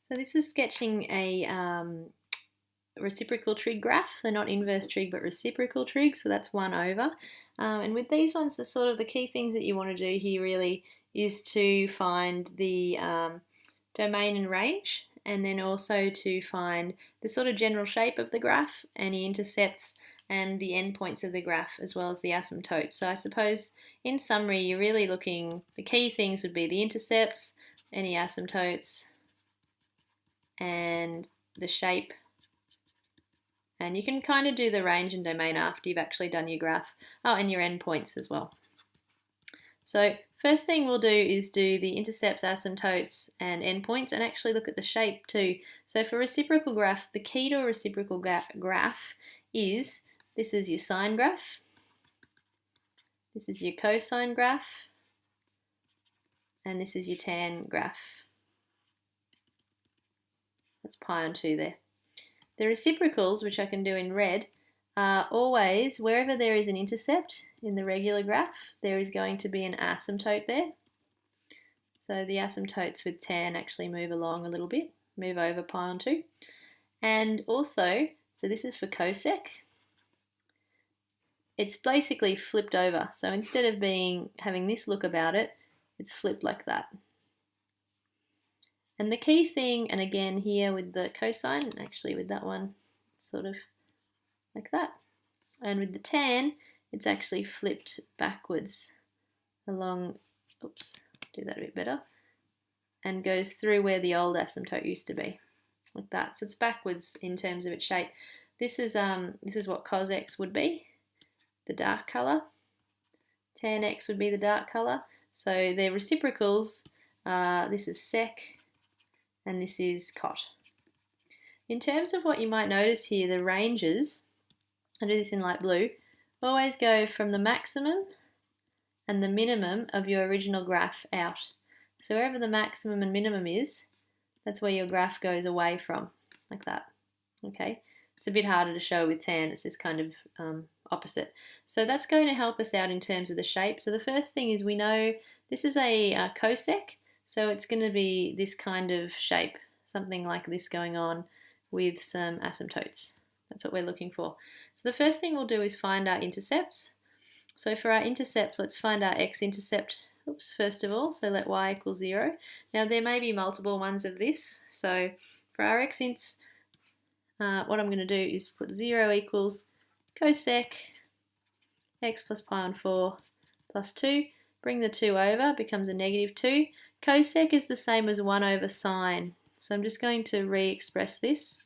So this is sketching a reciprocal trig graph, so not inverse trig but reciprocal trig, so that's 1 over. And with these ones, the sort of the key things that you want to do here really is to find the domain and range, and then also to find the sort of general shape of the graph, any intercepts, and the endpoints of the graph, as well as the asymptotes. So I suppose in summary, you're really looking, the key things would be the intercepts, any asymptotes, and the shape. And you can kind of do the range and domain after you've actually done your graph. Oh, and your endpoints as well. So first thing we'll do is do the intercepts, asymptotes, and endpoints, and actually look at the shape too. So for reciprocal graphs, the key to a reciprocal graph is, this is your sine graph, this is your cosine graph, and this is your tan graph. That's pi on 2 there. The reciprocals, which I can do in red, are always, wherever there is an intercept in the regular graph, there is going to be an asymptote there. So the asymptotes with tan actually move along a little bit, move over pi on 2. And also, so this is for cosec, it's basically flipped over. So instead of having this look about it, it's flipped like that. And the key thing, and again here with the cosine, actually with that one, sort of like that. And with the tan, it's actually flipped backwards along, oops, do that a bit better, and goes through where the old asymptote used to be, like that. So it's backwards in terms of its shape. This is what cos x would be, the dark colour. Tan x would be the dark colour. So they're reciprocals. This is sec, and this is cot. In terms of what you might notice here, the ranges, I do this in light blue, always go from the maximum and the minimum of your original graph out. So wherever the maximum and minimum is, that's where your graph goes away from, like that. Okay, it's a bit harder to show with tan, it's just kind of opposite. So that's going to help us out in terms of the shape. So the first thing is we know this is a cosec, so it's going to be this kind of shape, something like this going on with some asymptotes. That's what we're looking for. So the first thing we'll do is find our intercepts. So for our intercepts, let's find our x-intercept, first of all. So let y equal 0. Now there may be multiple ones of this. So for our x-ints, what I'm going to do is put 0 equals cosec x plus pi on 4 plus 2. Bring the 2 over, becomes a negative 2. Cosec is the same as 1 over sine. So I'm just going to re-express this.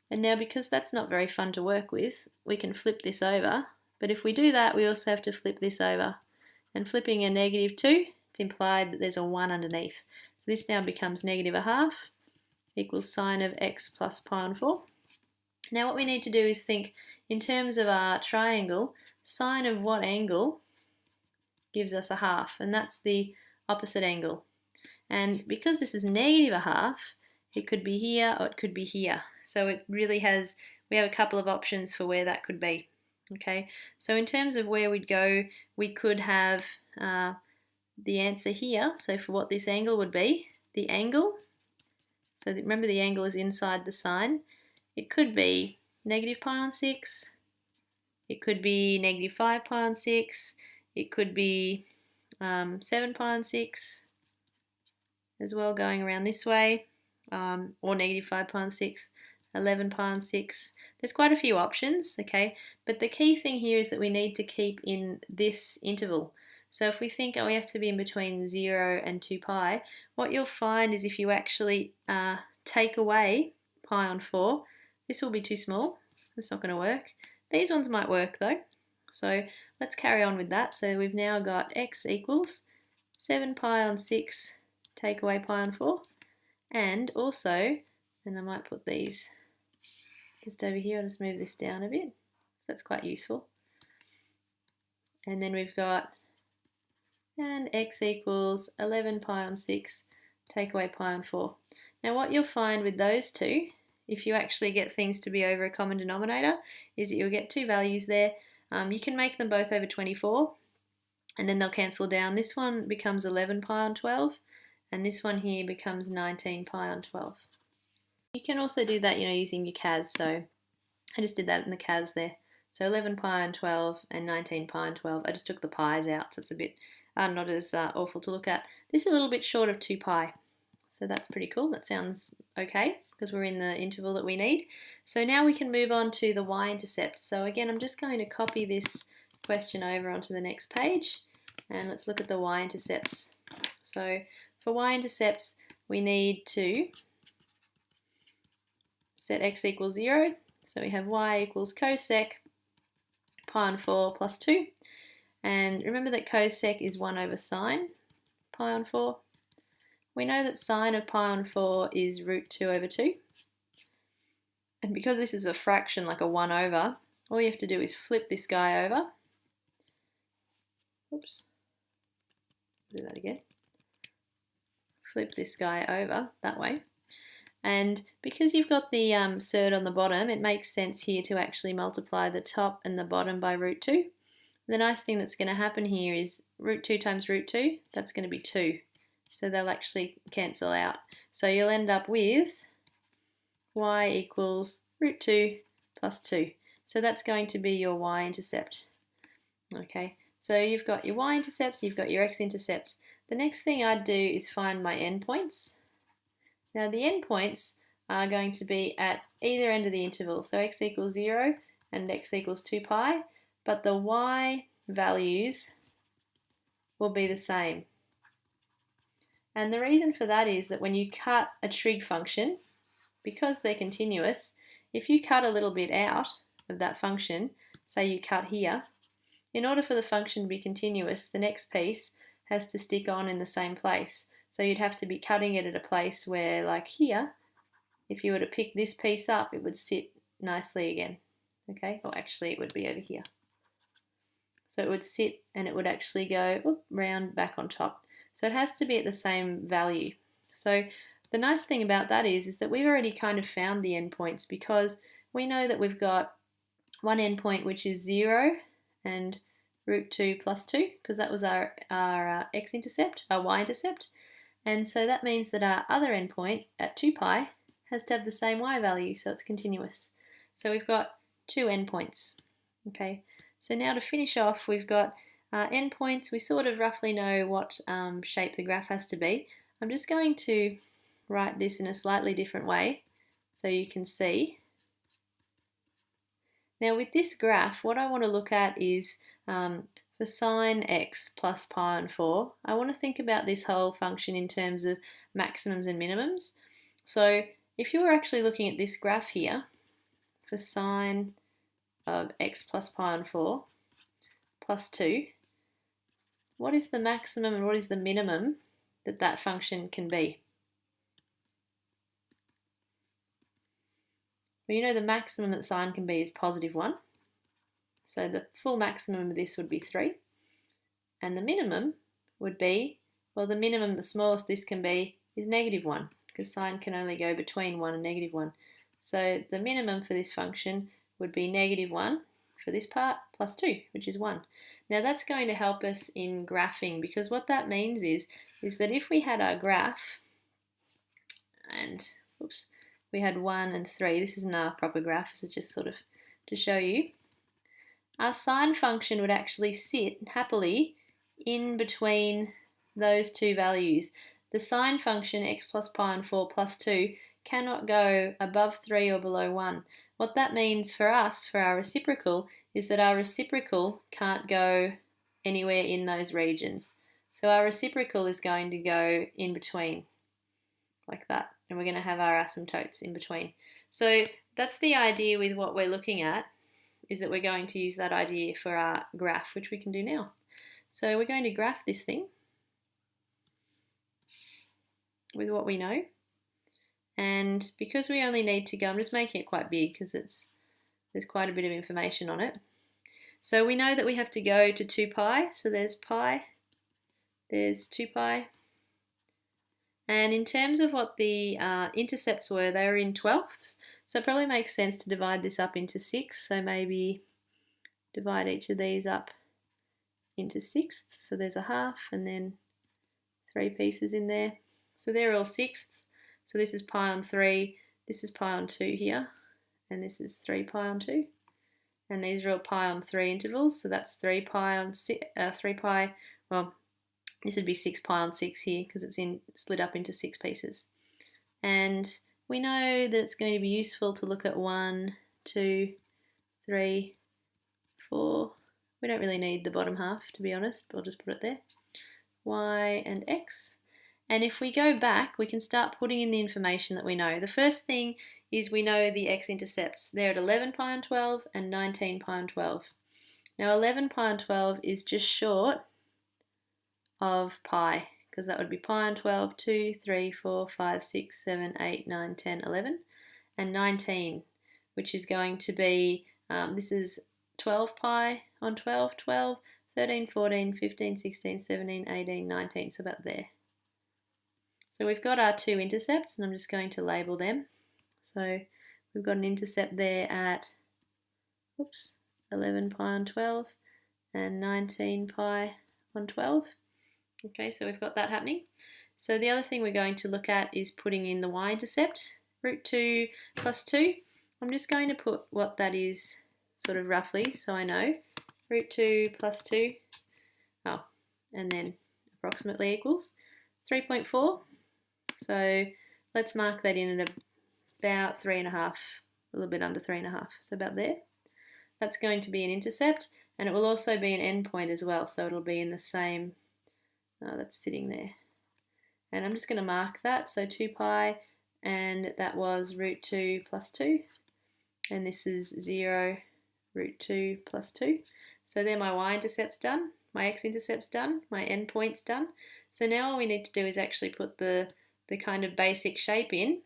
And now because that's not very fun to work with, we can flip this over. But if we do that, we also have to flip this over. And flipping a negative 2, it's implied that there's a 1 underneath. So this now becomes negative a half equals sine of x plus pi on 4. Now what we need to do is think in terms of our triangle, sine of what angle gives us a half, and that's the opposite angle. And because this is negative a half, it could be here or it could be here. So it really has, we have a couple of options for where that could be. Okay, so in terms of where we'd go, we could have the answer here. So for what this angle would be, the angle, so remember the angle is inside the sine, it could be negative pi on 6, it could be negative 5 pi on 6, it could be 7 pi on 6 as well, going around this way, or negative 5 pi on 6, 11 pi on 6. There's quite a few options, okay, but the key thing here is that we need to keep in this interval. So if we think, oh, we have to be in between 0 and 2 pi, what you'll find is if you actually take away pi on 4, this will be too small. It's not going to work. These ones might work though. So let's carry on with that. So we've now got x equals 7 pi on 6, take away pi on 4. And also, and I might put these just over here, I'll just move this down a bit. That's quite useful. And then we've got, and x equals 11 pi on 6, take away pi on 4. Now what you'll find with those two, if you actually get things to be over a common denominator, is that you'll get two values there. You can make them both over 24, and then they'll cancel down. This one becomes 11 pi on 12, and this one here becomes 19 pi on 12. You can also do that, using your CAS. So I just did that in the CAS there. So 11 pi and 12 and 19 pi and 12. I just took the pi's out, so it's a bit not as awful to look at. This is a little bit short of 2 pi. So that's pretty cool. That sounds okay because we're in the interval that we need. So now we can move on to the y-intercept. So again, I'm just going to copy this question over onto the next page and let's look at the y-intercepts. So for y-intercepts, we need to set x equals 0. So we have y equals cosec pi on 4 plus 2. And remember that cosec is 1 over sine pi on 4. We know that sine of pi on 4 is root 2 over 2. And because this is a fraction, like a 1 over, all you have to do is flip this guy over. Oops. Do that again. Flip this guy over that way. And because you've got the surd on the bottom, it makes sense here to actually multiply the top and the bottom by root 2. The nice thing that's going to happen here is root 2 times root 2, that's going to be 2. So they'll actually cancel out. So you'll end up with y equals root 2 plus 2. So that's going to be your y-intercept. Okay, so you've got your y-intercepts, you've got your x-intercepts. The next thing I'd do is find my endpoints. Now the endpoints are going to be at either end of the interval. So x equals 0 and x equals 2 pi, but the y values will be the same. And the reason for that is that when you cut a trig function, because they're continuous, if you cut a little bit out of that function, say you cut here, in order for the function to be continuous, the next piece has to stick on in the same place. So you'd have to be cutting it at a place where, like here, if you were to pick this piece up, it would sit nicely again. Okay, or actually it would be over here. So it would sit and it would actually go round back on top. So it has to be at the same value. So the nice thing about that is that we've already kind of found the endpoints because we know that we've got one endpoint which is 0 and root 2 plus 2 because that was our x-intercept, our y-intercept. And so that means that our other endpoint at 2 pi has to have the same y value, so it's continuous. So we've got 2 endpoints. Okay, so now to finish off, we've got endpoints. We sort of roughly know what shape the graph has to be. I'm just going to write this in a slightly different way so you can see. Now with this graph, what I want to look at is for sine x plus pi on 4, I want to think about this whole function in terms of maximums and minimums. So if you were actually looking at this graph here, for sine of x plus pi on 4 plus 2, what is the maximum and what is the minimum that that function can be? Well, you know the maximum that sine can be is positive 1. So the full maximum of this would be 3. And the minimum would be, well, the minimum, the smallest this can be, is negative 1, because sine can only go between 1 and negative 1. So the minimum for this function would be negative 1 for this part plus 2, which is 1. Now that's going to help us in graphing, because what that means is that if we had our graph and, oops, we had 1 and 3, this isn't our proper graph, this is just sort of to show you, our sine function would actually sit happily in between those two values. The sine function x plus pi on 4 plus 2 cannot go above 3 or below 1. What that means for us, for our reciprocal, is that our reciprocal can't go anywhere in those regions. So our reciprocal is going to go in between, like that. And we're going to have our asymptotes in between. So that's the idea with what we're looking at, is that we're going to use that idea for our graph, which we can do now. So we're going to graph this thing with what we know. And because we only need to go, I'm just making it quite big because there's quite a bit of information on it. So we know that we have to go to 2 pi. So there's pi, there's 2 pi. And in terms of what the intercepts were, they were in 12ths. So it probably makes sense to divide this up into 6. So maybe divide each of these up into 6ths. So there's a half and then 3 pieces in there. So they're all 6ths. So this is pi on 3. this is pi on 2 here, and this is 3 pi on 2. And these are all pi on 3 intervals, so that's 3 pi on 6, 3 pi, well, this would be 6 pi on 6 here because it's split up into 6 pieces. And we know that it's going to be useful to look at 1, 2, 3, 4. We don't really need the bottom half, to be honest, but I'll just put it there. Y and X. And if we go back, we can start putting in the information that we know. The first thing is we know the x-intercepts. They're at 11 pi on 12 and 19 pi on 12. Now 11 pi on 12 is just short of pi, because that would be pi on 12, 2, 3, 4, 5, 6, 7, 8, 9, 10, 11, and 19, which is going to be, this is 12 pi on 12, 12, 13, 14, 15, 16, 17, 18, 19, so about there. So we've got our two intercepts, and I'm just going to label them. So we've got an intercept there at 11 pi on 12 and 19 pi on 12. Okay, so we've got that happening. So the other thing we're going to look at is putting in the y-intercept, root 2 plus 2. I'm just going to put what that is sort of roughly so I know. Root 2 plus 2, and then approximately equals 3.4. So let's mark that in at about 3.5, a little bit under 3.5, so about there. That's going to be an intercept, and it will also be an endpoint as well, so it'll be in the same, that's sitting there. And I'm just going to mark that, so 2 pi, and that was root 2 plus 2, and this is 0, root 2 plus 2. So there my y-intercept's done, my x-intercept's done, my endpoint's done. So now all we need to do is actually put the kind of basic shape in.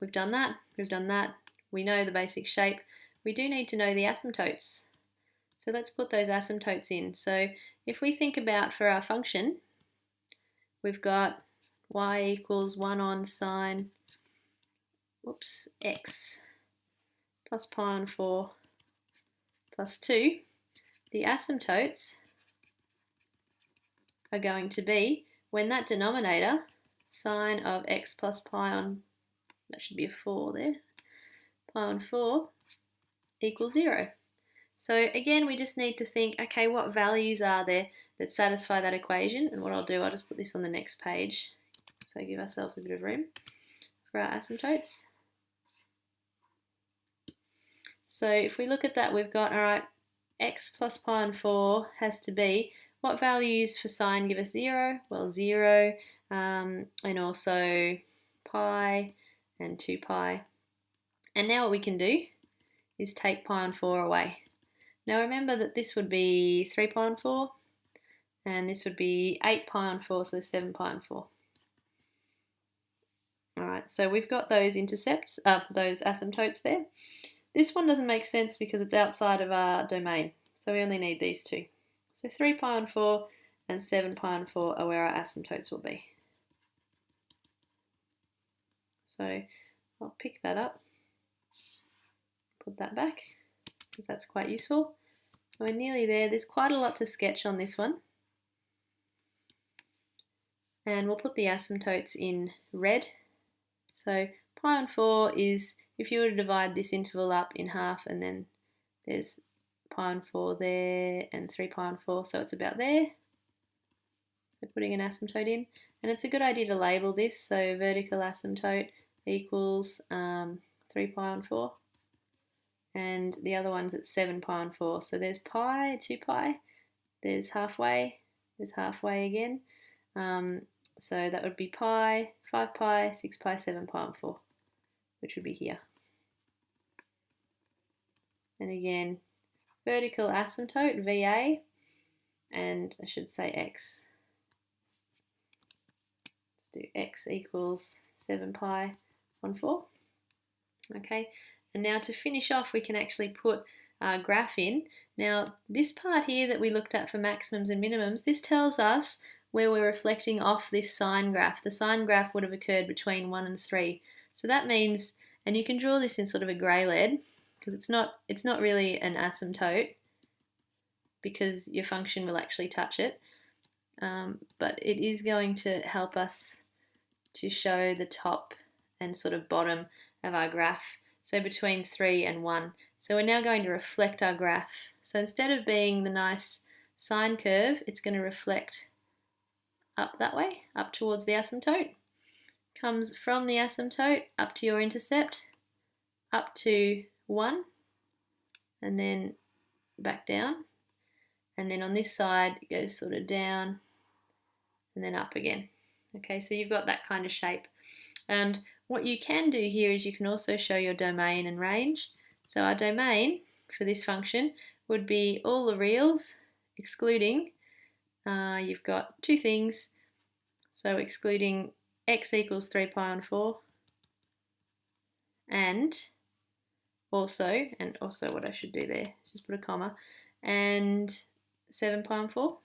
We've done that, we know the basic shape. We do need to know the asymptotes. So let's put those asymptotes in. So if we think about for our function, we've got y equals 1 on sine, x plus pi on 4 plus 2. The asymptotes are going to be when that denominator, sine of x plus pi on, that should be a 4 there, pi on 4 equals 0. So again, we just need to think, okay, what values are there that satisfy that equation? And what I'll do, I'll just put this on the next page, so give ourselves a bit of room for our asymptotes. So if we look at that, we've got, all right, x plus pi on 4 has to be, what values for sine give us 0? Well, 0, and also pi and 2 pi. And now what we can do is take pi on 4 away. Now remember that this would be 3 pi on 4, and this would be 8 pi on 4, so 7 pi on 4. Alright, so we've got those intercepts, those asymptotes there. This one doesn't make sense because it's outside of our domain, so we only need these two. So 3 pi on 4 and 7 pi on 4 are where our asymptotes will be. So I'll pick that up, put that back, because that's quite useful. We're nearly there. There's quite a lot to sketch on this one. And we'll put the asymptotes in red. So pi on 4 is, if you were to divide this interval up in half, and then there's pi on 4 there and 3 pi on 4, so it's about there. So putting an asymptote in. And it's a good idea to label this, so vertical asymptote equals 3 pi on 4. And the other one's at 7 pi on 4. So there's pi, 2 pi, there's halfway again. So that would be pi, 5 pi, 6 pi, 7 pi on 4, which would be here. And again, vertical asymptote, VA, and I should say x. Let's do x equals 7 pi on 4. Okay, and now to finish off, we can actually put our graph in. Now, this part here that we looked at for maximums and minimums, this tells us where we're reflecting off this sine graph. The sine graph would have occurred between 1 and 3. So that means, and you can draw this in sort of a grey lead, because it's not really an asymptote, because your function will actually touch it. But it is going to help us to show the top and sort of bottom of our graph, so between 3 and 1. So we're now going to reflect our graph. So instead of being the nice sine curve, it's going to reflect up that way, up towards the asymptote. Comes from the asymptote up to your intercept, up to 1, and then back down. And then on this side, it goes sort of down and then up again. Okay, so you've got that kind of shape. And what you can do here is you can also show your domain and range. So our domain for this function would be all the reals, excluding, you've got two things, so excluding x equals 3 pi on 4, and also what I should do there is just put a comma, and 7 pi on 4.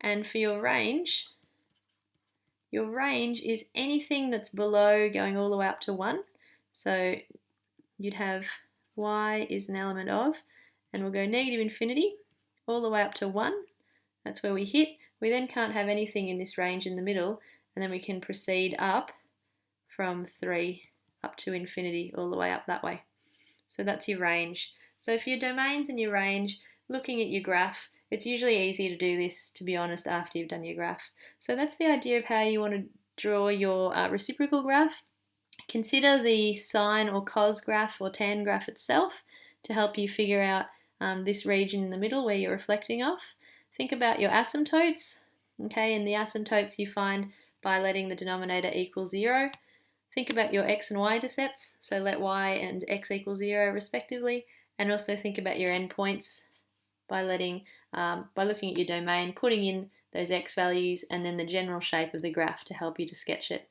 And for your range is anything that's below going all the way up to 1. So you'd have y is an element of, and we'll go negative infinity all the way up to 1. That's where we hit. We then can't have anything in this range in the middle, and then we can proceed up from 3 up to infinity all the way up that way. So that's your range. So for your domains and your range, looking at your graph, it's usually easy to do this, to be honest, after you've done your graph. So that's the idea of how you want to draw your reciprocal graph. Consider the sine or cos graph or tan graph itself to help you figure out this region in the middle where you're reflecting off. Think about your asymptotes, okay, and the asymptotes you find by letting the denominator equal 0. Think about your x and y intercepts, so let y and x equal 0 respectively, and also think about your endpoints by looking at your domain, putting in those x values, and then the general shape of the graph to help you to sketch it.